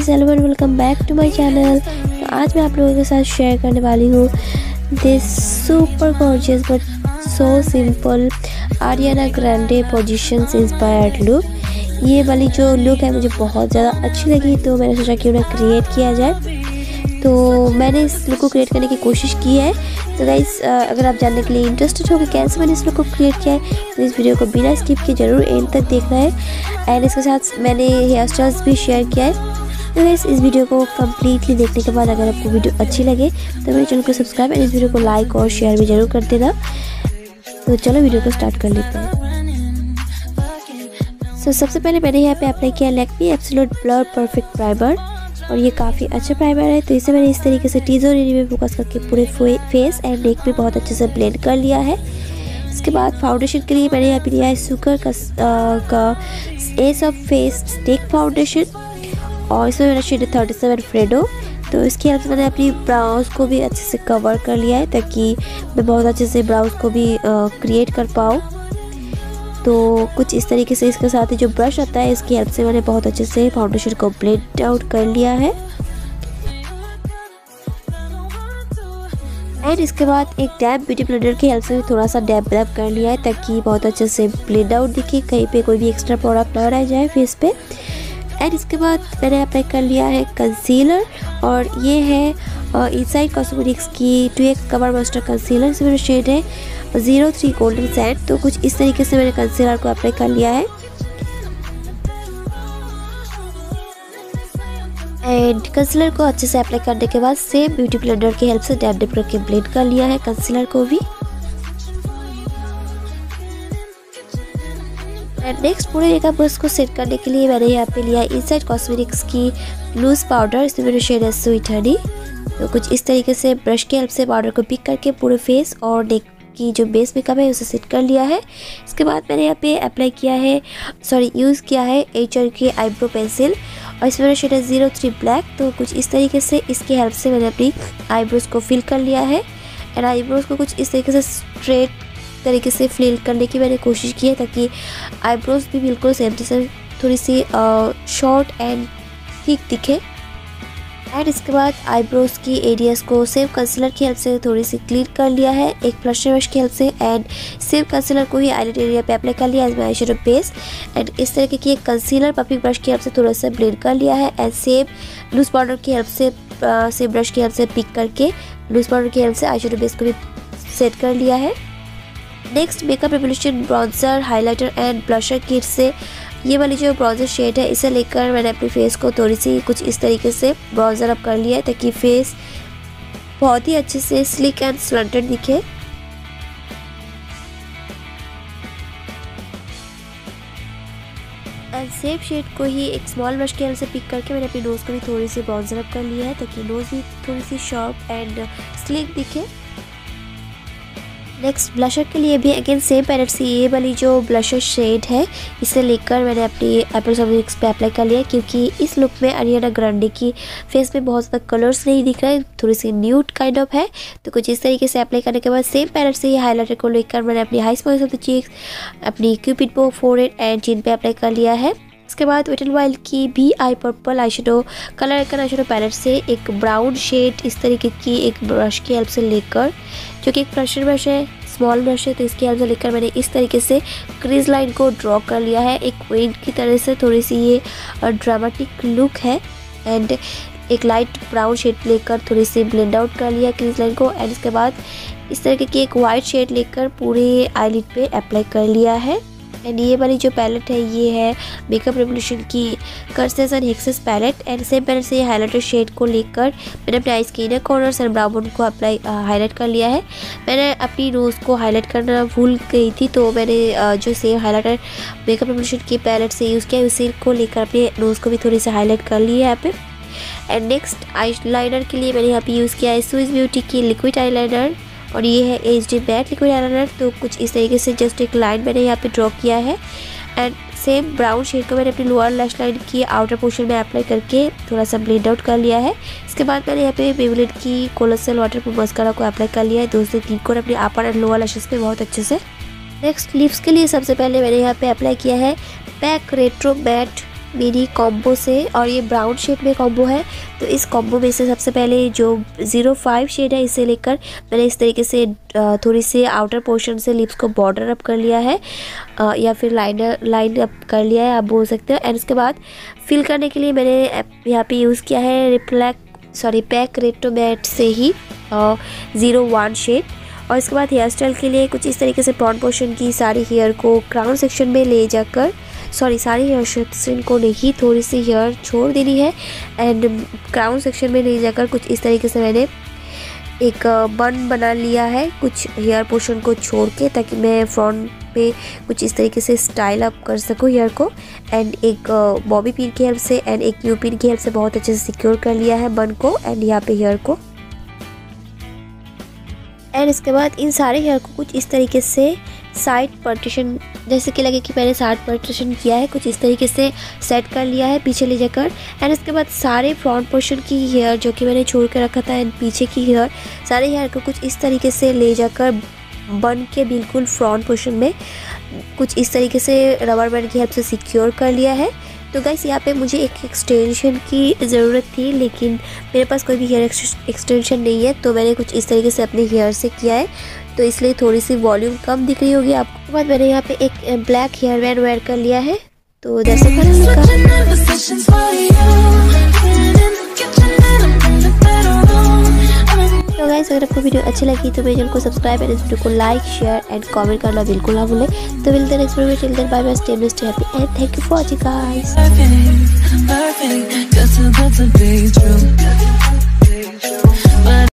Guys, hello and welcome back to my channel. तो आज मैं आप लोगों के साथ शेयर करने वाली हूँ this super gorgeous but so simple Ariana Grande positions inspired look. ये वाली जो लुक है मुझे बहुत ज़्यादा अच्छी लगी, तो मैंने सोचा कि उन्हें क्रिएट किया जाए। तो मैंने इस लुक को क्रिएट करने की कोशिश की है। तो गाइस, अगर आप जानने के लिए इंटरेस्टेड हो कि कैसे मैंने इस लुक को क्रिएट किया है तो इस वीडियो को बिना स्किप किए ज़रूर एंड तक देखना है। एंड इसके साथ मैंने हेयर स्टाइल्स भी शेयर किया है। तो गाइस, इस वीडियो को कम्प्लीटली देखने के बाद अगर आपको वीडियो अच्छी लगे तो मेरे चैनल को सब्सक्राइब एंड इस वीडियो को लाइक और शेयर भी ज़रूर कर देना। तो चलो वीडियो को स्टार्ट कर लेते हैं। तो सबसे पहले मैंने यहाँ पे अप्लाई किया Lakme absolute blur perfect primer, और ये काफ़ी अच्छा प्राइमर है। तो इसे मैंने इस तरीके से टीजर एरिया में फोकस करके पूरे फेस एंड नेक पे बहुत अच्छे से ब्लेंड कर लिया है। इसके बाद फाउंडेशन के लिए मैंने यहाँ पे लिया है सुकर का S of face stick foundation, और इसमें मेरा शेड 37 फ्रेडो। तो इसकी हेल्प से मैंने अपनी ब्राउज को भी अच्छे से कवर कर लिया है ताकि मैं बहुत अच्छे से ब्राउज को भी क्रिएट कर पाऊँ। तो कुछ इस तरीके से इसके साथ ही जो ब्रश आता है इसकी हेल्प से मैंने बहुत अच्छे से फाउंडेशन को ब्लेंड आउट कर लिया है। एंड इसके बाद एक डैब ब्यूटी ब्लेंडर की हेल्प से भी थोड़ा सा डैब कर लिया है ताकि बहुत अच्छे से ब्लेंड आउट दिखे, कहीं पे कोई भी एक्स्ट्रा प्रोडक्ट ना रह जाए फेस पे। एंड इसके बाद मैंने अप्लाई कर लिया है कंसीलर, और ये है इनसाइड कॉस्मेटिक्स की 2x कवर मस्टर कंसीलर। इसमें मेरा शेड है 03 गोल्डन सैंड। तो कुछ इस तरीके से मैंने कंसीलर को अप्लाई कर लिया है। एंड कंसीलर को अच्छे से अप्लाई करने के बाद सेम ब्यूटी ब्लेंडर की हेल्प से डैब डिप करके ब्लेंड कर लिया है कंसीलर को भी। एंड नेक्स्ट पूरे मेकअप ब्रश को सेट करने के लिए मैंने यहाँ पे लिया इनसाइड कॉस्मेटिक्स की लूज पाउडर। इसमें मेरा शेड है स्वीट हनी। तो कुछ इस तरीके से ब्रश की हेल्प से पाउडर को पिक करके पूरे फेस और नेक की जो बेस मेकअप है उसे सेट कर लिया है। इसके बाद मैंने यहाँ पे अप्लाई किया है यूज़ किया है HR की आईब्रो पेंसिल, और इसमें मेरा शेड है 03 ब्लैक। तो कुछ इस तरीके से इसकी हेल्प से मैंने अपनी आईब्रोज को फिल कर लिया है। एंड आईब्रोज को कुछ इस तरीके से स्ट्रेट तरीके से फिल करने की मैंने कोशिश की है ताकि आईब्रोज भी बिल्कुल सेम से थोड़ी सी शॉर्ट एंड थिक दिखे। एंड इसके बाद आईब्रोज की एरियाज को सेम कंसीलर की हेल्प से थोड़ी सी क्लीन कर लिया है एक ब्लश ब्रश की हेल्प से। एंड सेम कंसीलर को ही आईलाइट एरिया पे अप्लाई कर लिया as my eyeshadow base. And इस तरीके की एक कंसीलर पफिंग ब्रश की हेल्प से थोड़ा सा ब्लेंड कर लिया है। एंड सेम लूज पाउडर की हेल्प से सेम ब्रश की हेल्प से पिक करके लूज पाउडर की हेल्प से आईशैडो बेस को भी सेट कर लिया है। Next makeup revolution bronzer highlighter and blusher kit से ये वाली जो ब्राउजर शेड है इसे लेकर मैंने अपने फेस को थोड़ी सी कुछ इस तरीके से ब्राउजर अप कर लिया है ताकि फेस बहुत ही अच्छे से स्लिक एंड स्लंटेड दिखे। एंड सेम शेड को ही एक स्मॉल ब्रश की हेल्प से पिक करके मैंने अपनी नोज को भी थोड़ी सी ब्राउजर अप कर लिया है ताकि नोज भी थोड़ी सी शार्प एंड स्लिक दिखे। नेक्स्ट ब्लशर के लिए भी अगेन सेम पैलेट से ये वाली जो ब्लशर शेड है इसे लेकर मैंने अपनी एप्रोसोमिक्स पे अप्लाई कर लिया, क्योंकि इस लुक में आरियाना ग्रैंडे की फेस में बहुत ज़्यादा कलर्स नहीं दिख रहा है, थोड़ी सी न्यूड काइंड ऑफ है। तो कुछ इस तरीके से अप्लाई करने के बाद सेम पैलेट से ये हाइलाइटर को लेकर मैंने अपनी high points of the cheeks, अपनी क्यूपिड बो, फोरहेड एंड चिन पे अप्लाई कर लिया है। इसके बाद वेट एंड वाइल्ड की भी आई पर्पल आईशैडो कलर का आईशैडो पैलेट से एक ब्राउन शेड इस तरीके की एक ब्रश की हेल्प से लेकर, जो कि एक ब्रशर ब्रश है, स्मॉल ब्रश है, तो इसकी हेल्प से लेकर मैंने इस तरीके से क्रीज लाइन को ड्रॉ कर लिया है एक क्वीन की तरह से। थोड़ी सी ये ड्रामेटिक लुक है। एंड एक लाइट ब्राउन शेड लेकर थोड़ी सी ब्लेंड आउट कर लिया क्रीज लाइन को। एंड इसके बाद इस तरीके की एक वाइट शेड लेकर पूरे आईलिड पे अप्लाई कर लिया है। एंड ये वाली जो पैलेट है ये है मेकअप रेवोल्यूशन की curses and hexes palette. And same palette से ये हाइलाइटर शेड को लेकर मैंने अपने आईज के inner corners and brow bone को अप्लाई हाईलाइट कर लिया है। मैंने अपनी नोज़ को हाईलाइट करना भूल गई थी, तो मैंने जो सेम हाइलाइटर मेकअप रेवोल्यूशन की पैलेट से यूज़ किया उसी को लेकर अपने नोज़ को भी थोड़ी सी हाईलाइट कर ली है यहाँ पे। एंड नेक्स्ट आई लाइनर के लिए मैंने यहाँ पे यूज़ किया है स्विस ब्यूटी की लिक्विड आई लाइनर, और ये है HD मैट लिक्विड आईलाइनर। तो कुछ इस तरीके से जस्ट एक लाइन मैंने यहाँ पे ड्रॉ किया है। एंड सेम ब्राउन शेड को मैंने अपनी लोअर लैश लाइन की आउटर पोर्शन में अप्लाई करके थोड़ा सा ब्लेंड आउट कर लिया है। इसके बाद मैंने यहाँ पे मेबेलिन की कोलोसल वाटरप्रूफ मस्कारा को अप्लाई कर लिया है 2 से 3 कोन अपने अपर एंड लोअर लैशेस पे बहुत अच्छे से। नेक्स्ट लिप्स के लिए सबसे पहले मैंने यहाँ पे अप्लाई किया है pack retro matte mini combo से, और ये ब्राउन शेड में कॉम्बो है। तो इस कॉम्बो में से सबसे पहले जो 05 शेड है इसे लेकर मैंने इस तरीके से थोड़ी सी आउटर पोर्शन से लिप्स को बॉर्डर अप कर लिया है, या फिर लाइन अप कर लिया है आप बोल सकते हो। एंड उसके बाद फिल करने के लिए मैंने यहाँ पे यूज़ किया है पैक रेटो मैट से ही 01 शेड। और इसके बाद हेयर स्टाइल के लिए कुछ इस तरीके से फ्रंट पोर्शन की सारी हेयर को क्राउन सेक्शन में ले जाकर, सारी हेयर सेक्शन को नहीं, थोड़ी सी हेयर छोड़ देनी है, एंड क्राउन सेक्शन में ले जाकर कुछ इस तरीके से मैंने एक बन बना लिया है कुछ हेयर पोर्शन को छोड़ के, ताकि मैं फ्रंट पे कुछ इस तरीके से स्टाइल अप कर सकूँ हेयर को। एंड एक बॉबी पिन की हेल्प से एंड एक क्यू पिन की हेल्प से बहुत अच्छे से सिक्योर कर लिया है बन को एंड यहाँ पे हेयर को। एंड इसके बाद इन सारे हेयर को कुछ इस तरीके से साइड पार्टीशन, जैसे कि लगे कि मैंने साइड पार्टीशन किया है, कुछ इस तरीके से सेट कर लिया है पीछे ले जाकर। एंड इसके बाद सारे फ्रंट पोर्शन की हेयर जो कि मैंने छोड़ के रखा था एंड पीछे की हेयर, सारे हेयर को कुछ इस तरीके से ले जाकर बन के बिल्कुल फ्रंट पोर्शन में कुछ इस तरीके से रबर बैंड की हेल्प से सिक्योर कर लिया है। तो गाइस यहाँ पे मुझे एक एक्सटेंशन की ज़रूरत थी, लेकिन मेरे पास कोई भी हेयर एक्सटेंशन नहीं है, तो मैंने कुछ इस तरीके से अपने हेयर से किया है, तो इसलिए थोड़ी सी वॉल्यूम कम दिख रही होगी आपको। उसके बाद मैंने यहाँ पे एक ब्लैक हेयर बैंड वेयर कर लिया है। तो जैसे तो गाइस अगर आपको वीडियो अच्छी लगी तो मेरे चैनल को सब्सक्राइब एंड इस वीडियो को लाइक शेयर एंड कमेंट करना बिल्कुल ना भूलें। तो मिलते हैं नेक्स्ट वीडियो में, till then bye bye, stay safe, happy and thank you for watching guys.